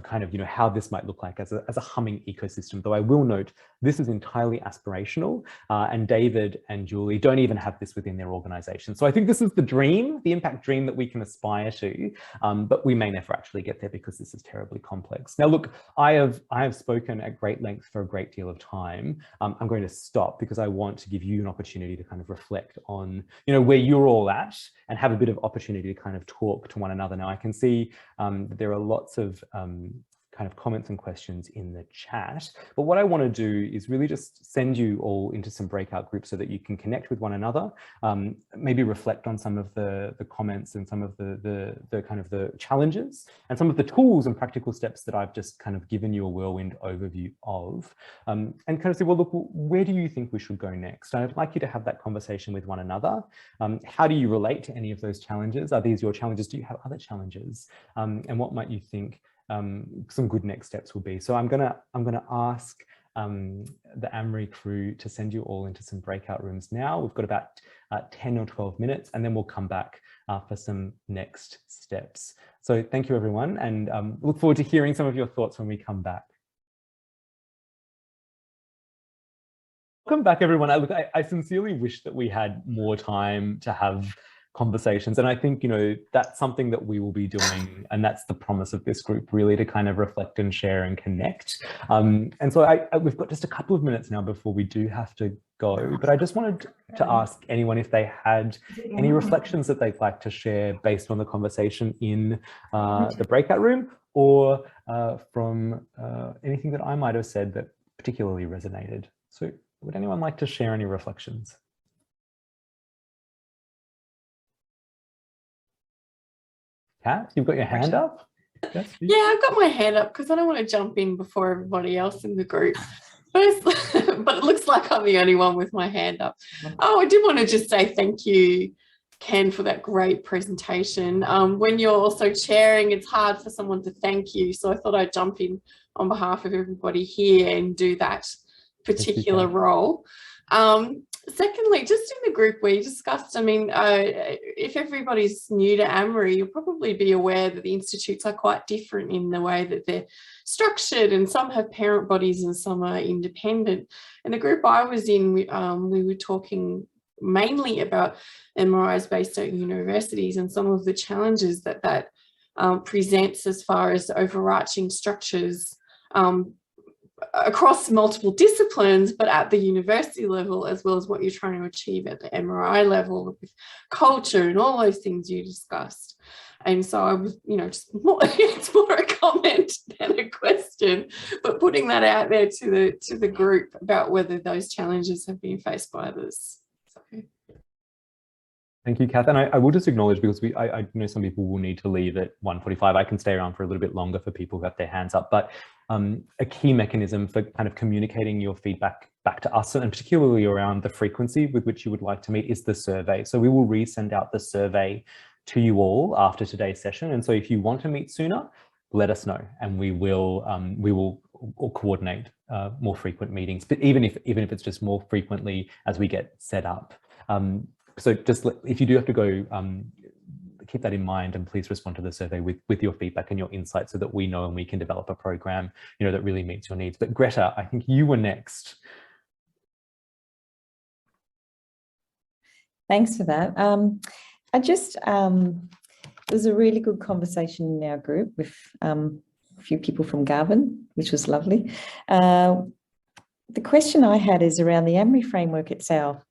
kind of how this might look like as a humming ecosystem. Though I will note this is entirely aspirational, and David and Julie don't even have this within their organization. So I think this is the dream, the impact dream that we can aspire to, but we may never actually get there because this is terribly complex. Now, look, I have spoken at great length for a great deal of time. I'm going to stop because I want to give you an opportunity to kind of reflect on where you're all at and have a bit of opportunity to kind of talk to one another. Now, I can see that there are lots of kind of comments and questions in the chat. But what I want to do is really just send you all into some breakout groups so that you can connect with one another, maybe reflect on some of the comments and some of the kind of the challenges and some of the tools and practical steps that I've just kind of given you a whirlwind overview of, and kind of say, well, look, where do you think we should go next? I'd like you to have that conversation with one another. How do you relate to any of those challenges? Are these your challenges? Do you have other challenges? And what might you think some good next steps will be? So I'm gonna ask the AMRI crew to send you all into some breakout rooms now. We've got about 10 or 12 minutes, and then we'll come back for some next steps. So thank you, everyone, and look forward to hearing some of your thoughts when we come back. Welcome back, everyone. I sincerely wish that we had more time to have conversations. And I think, that's something that we will be doing. And that's the promise of this group, really, to kind of reflect and share and connect. And so we've got just a couple of minutes now before we do have to go. But I just wanted to ask anyone if they had any reflections that they'd like to share based on the conversation in the breakout room, or from anything that I might have said that particularly resonated. So would anyone like to share any reflections? Kat, you've got your hand up? Yeah, I've got my hand up because I don't want to jump in before everybody else in the group. But it looks like I'm the only one with my hand up. Oh, I did want to just say thank you, Ken, for that great presentation. When you're also chairing, it's hard for someone to thank you. So I thought I'd jump in on behalf of everybody here and do that particular role. Secondly, just in the group we discussed, I mean, if everybody's new to AMRI, you'll probably be aware that the institutes are quite different in the way that they're structured, and some have parent bodies and some are independent. And the group I was in, we were talking mainly about MRIs based at universities and some of the challenges that presents as far as overarching structures across multiple disciplines, but at the university level, as well as what you're trying to achieve at the MRI level with culture and all those things you discussed. And so I was, just more, it's more a comment than a question, but putting that out there to the group about whether those challenges have been faced by others. So. Thank you, Kath. And I will just acknowledge, because I know some people will need to leave at 1:45. I can stay around for a little bit longer for people who have their hands up, but a key mechanism for kind of communicating your feedback back to us, and particularly around the frequency with which you would like to meet, is the survey. So we will resend out the survey to you all after today's session. And so if you want to meet sooner, let us know, and we will coordinate more frequent meetings, but even if it's just more frequently as we get set up. So just if you do have to go, keep that in mind, and please respond to the survey with your feedback and your insights so that we know and we can develop a program, that really meets your needs. But Greta, I think you were next. Thanks for that. It was a really good conversation in our group with a few people from Garvan, which was lovely. The question I had is around the AMRI framework itself.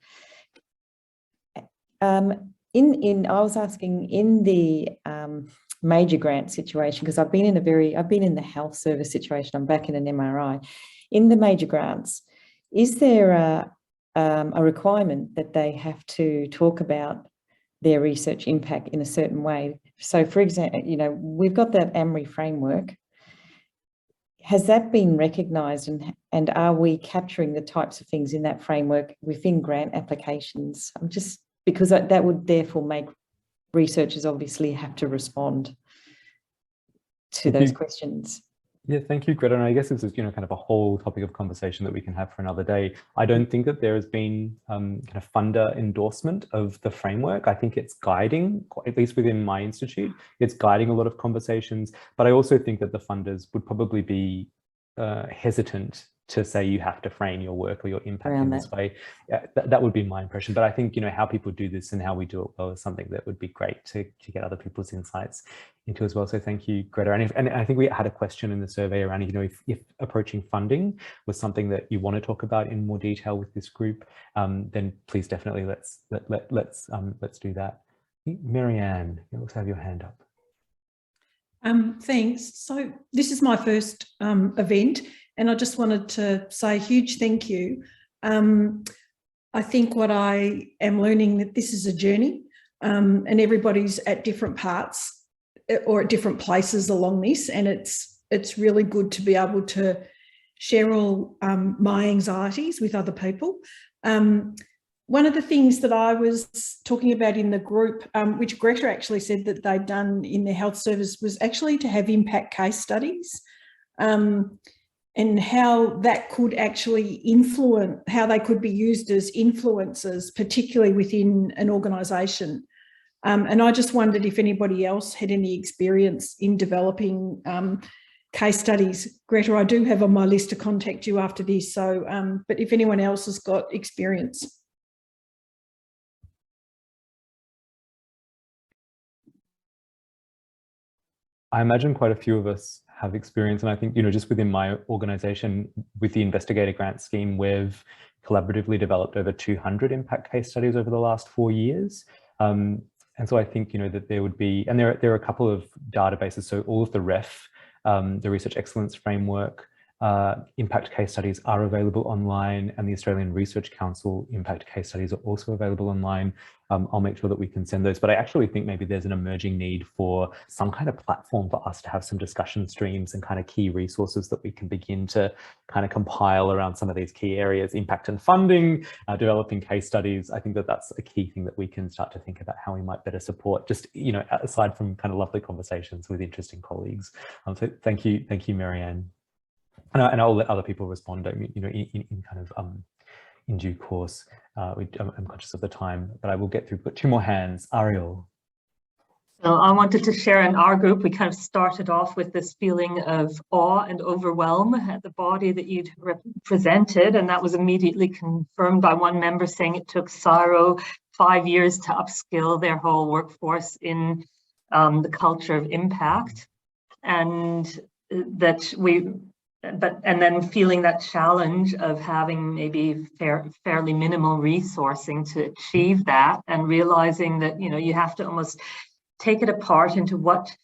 I was asking in the major grant situation, because I've been in the health service situation. I'm back in an MRI. In the major grants, is there a requirement that they have to talk about their research impact in a certain way? So, for example, we've got that AMRI framework. Has that been recognised, and are we capturing the types of things in that framework within grant applications? Because that would therefore make researchers obviously have to respond to those questions. Yeah, thank you, Greta. And I guess this is, kind of a whole topic of conversation that we can have for another day. I don't think that there has been kind of funder endorsement of the framework. I think it's guiding, at least within my institute, it's guiding a lot of conversations. But I also think that the funders would probably be hesitant to say you have to frame your work or your impact in this way. That would be my impression. But I think, how people do this and how we do it well is something that would be great to get other people's insights into as well. So thank you, Greta. And I think we had a question in the survey around, if approaching funding was something that you want to talk about in more detail with this group, then please definitely let's do that. Marianne, you also have your hand up. Thanks. So this is my first event, and I just wanted to say a huge thank you. I think what I am learning, that this is a journey, and everybody's at different parts or at different places along this, and it's really good to be able to share all my anxieties with other people. One of the things that I was talking about in the group, which Greta actually said that they'd done in their health service, was actually to have impact case studies, and how that could actually influence, how they could be used as influencers, particularly within an organisation. And I just wondered if anybody else had any experience in developing case studies. Greta, I do have on my list to contact you after this, so but if anyone else has got experience. I imagine quite a few of us have experience, and I think, just within my organisation, with the investigator grant scheme, we've collaboratively developed over 200 impact case studies over the last 4 years. And so I think, that there would be, and there are a couple of databases. So all of the REF The Research Excellence Framework impact case studies are available online, and the Australian Research Council impact case studies are also available online. I'll make sure that we can send those, but I actually think maybe there's an emerging need for some kind of platform for us to have some discussion streams and kind of key resources that we can begin to kind of compile around some of these key areas: impact and funding, developing case studies. I think that that's a key thing that we can start to think about how we might better support, just, you know, aside from kind of lovely conversations with interesting colleagues. So thank you, Marianne. And I'll let other people respond, you know, in kind of in due course. I'm conscious of the time, but I will get through. But 2 more hands. Ariel. So I wanted to share in our group, we kind of started off with this feeling of awe and overwhelm at the body that you'd presented, and that was immediately confirmed by one member saying it took CSIRO 5 years to upskill their whole workforce in the culture of impact, and then feeling that challenge of having maybe fairly minimal resourcing to achieve that, and realizing that, you know, you have to almost take it apart into what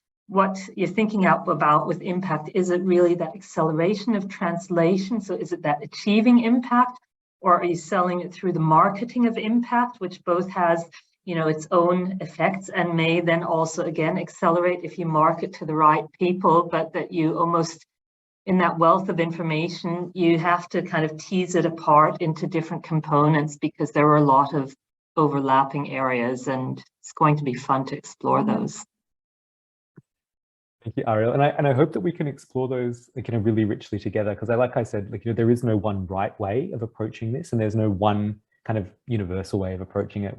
you're thinking about with impact. Is it really that acceleration of translation? So is it that achieving impact, or are you selling it through the marketing of impact, which both has, you know, its own effects and may then also again accelerate if you market to the right people, but that you almost, in that wealth of information, you have to kind of tease it apart into different components, because there are a lot of overlapping areas, and it's going to be fun to explore those. Thank you, Ariel. And I hope that we can explore those, like, you know, really richly together, because like I said, like, you know, there is no one right way of approaching this, and there's no one kind of universal way of approaching it.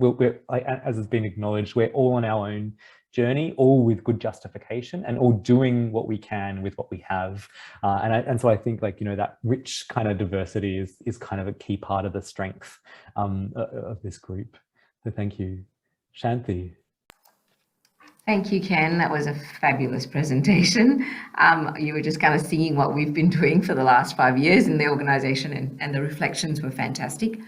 As has been acknowledged, we're all on our own journey, all with good justification, and all doing what we can with what we have. And so I think, like, you know, that rich kind of diversity is kind of a key part of the strength of this group. So thank you. Shanti. Thank you, Ken. That was a fabulous presentation. You were just kind of seeing what we've been doing for the last 5 years in the organisation, and the reflections were fantastic.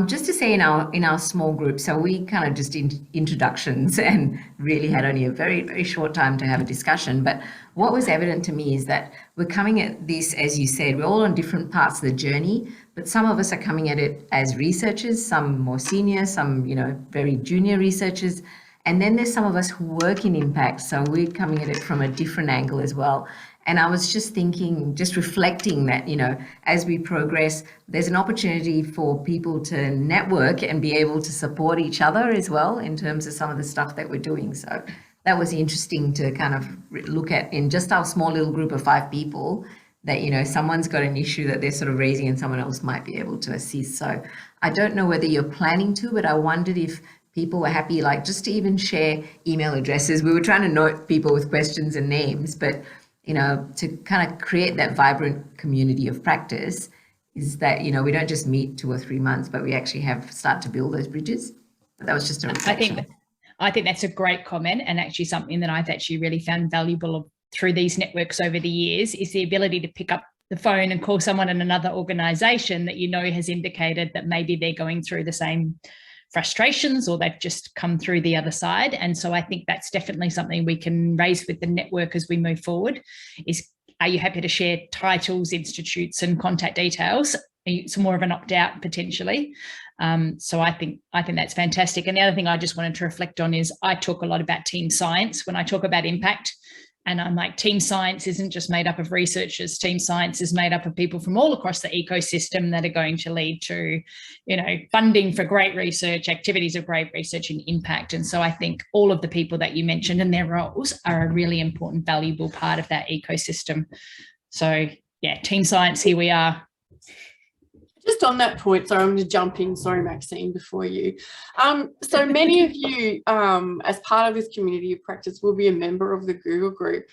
Just to say, in our small group, so we kind of just introductions and really had only a very, very short time to have a discussion. But what was evident to me is that we're coming at this, as you said, we're all on different parts of the journey, but some of us are coming at it as researchers, some more senior, some, you know, very junior researchers. And then there's some of us who work in impact. So we're coming at it from a different angle as well. And I was just thinking, just reflecting that, you know, as we progress, there's an opportunity for people to network and be able to support each other as well in terms of some of the stuff that we're doing. So that was interesting to kind of look at in just our small little group of 5 people, that, you know, someone's got an issue that they're sort of raising and someone else might be able to assist. So I don't know whether you're planning to, but I wondered if people were happy, like, just to even share email addresses. We were trying to note people with questions and names, but, you know, to kind of create that vibrant community of practice is that, you know, we don't just meet 2 or 3 months, but we actually start to build those bridges. But that was just a reflection. I think that's a great comment, and actually something that I've actually really found valuable through these networks over the years is the ability to pick up the phone and call someone in another organisation that, you know, has indicated that maybe they're going through the same frustrations, or they've just come through the other side. And so I think that's definitely something we can raise with the network as we move forward is, are you happy to share titles, institutes and contact details? It's more of an opt-out potentially. So I think that's fantastic. And the other thing I just wanted to reflect on is I talk a lot about team science when I talk about impact. And I'm like, team science isn't just made up of researchers. Team science is made up of people from all across the ecosystem that are going to lead to, you know, funding for great research, activities of great research and impact. And so I think all of the people that you mentioned and their roles are a really important, valuable part of that ecosystem. So yeah, team science, here we are. Just on that point, sorry, I'm going to jump in. Sorry, Maxine, before you. So many of you, as part of this community of practice, will be a member of the Google group.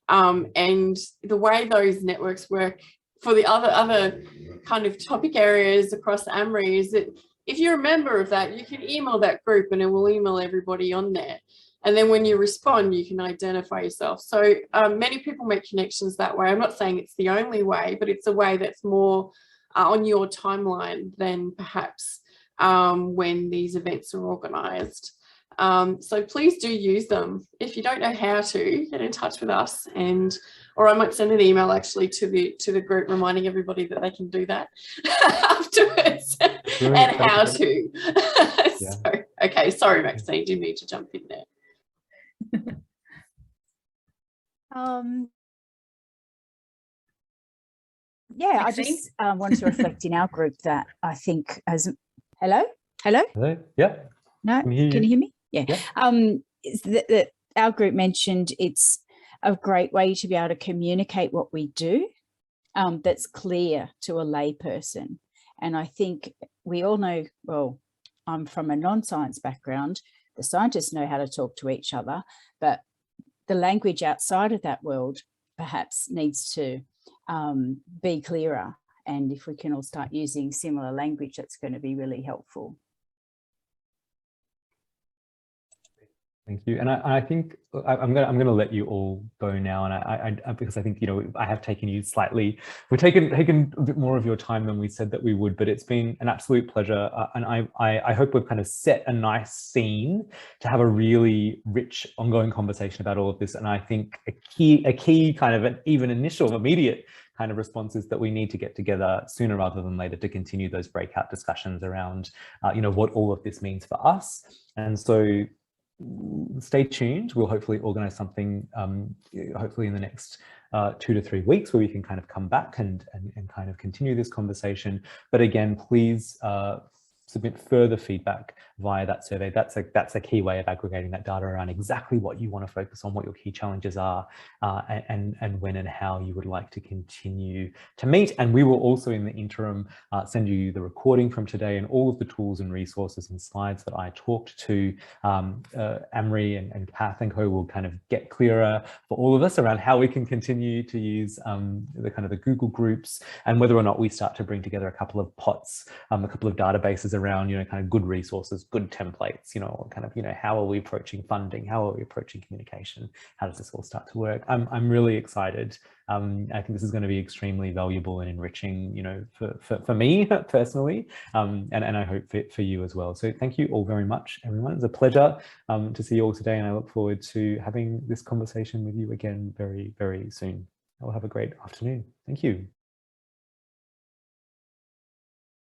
And the way those networks work for the other kind of topic areas across AMRI is that if you're a member of that, you can email that group and it will email everybody on there. And then when you respond, you can identify yourself. So many people make connections that way. I'm not saying it's the only way, but it's a way that's more on your timeline than perhaps when these events are organised. So please do use them. If you don't know how to, get in touch with us, or I might send an email actually to the group reminding everybody that they can do that afterwards and how to. Yeah. So, okay, sorry, Maxine, didn't need to jump in there. Yeah, Maxine? I just wanted to reflect in our group that I think as hello. Hello? Yeah. No, Can you hear me? Yeah. Yeah. Is that our group mentioned it's a great way to be able to communicate what we do that's clear to a lay person. And I think we all know, well, I'm from a non-science background. The scientists know how to talk to each other, but the language outside of that world perhaps needs to be clearer. And if we can all start using similar language, that's going to be really helpful. Thank you. And I think I'm gonna let you all go now, and I because I think, you know, I have taken you slightly, we've taken a bit more of your time than we said that we would, but it's been an absolute pleasure, and I hope we've kind of set a nice scene to have a really rich ongoing conversation about all of this. And I think a key kind of an even initial immediate kind of response is that we need to get together sooner rather than later to continue those breakout discussions around you know, what all of this means for us. And so stay tuned. We'll hopefully organize something hopefully in the next 2 to 3 weeks where we can kind of come back and kind of continue this conversation. But again, please submit further feedback via that survey. That's a key way of aggregating that data around exactly what you want to focus on, what your key challenges are, and when and how you would like to continue to meet. And we will also in the interim send you the recording from today and all of the tools and resources and slides that I talked to. Amory and Kath and co will kind of get clearer for all of us around how we can continue to use the Google groups, and whether or not we start to bring together a couple of pots, a couple of databases around, you know, kind of good resources, good templates, you know, kind of, you know, how are we approaching funding? How are we approaching communication? How does this all start to work? I'm really excited. I think this is going to be extremely valuable and enriching, you know, for me personally, and I hope for you as well. So thank you all very much, everyone. It's a pleasure to see you all today, and I look forward to having this conversation with you again very, very soon. I'll have a great afternoon. Thank you.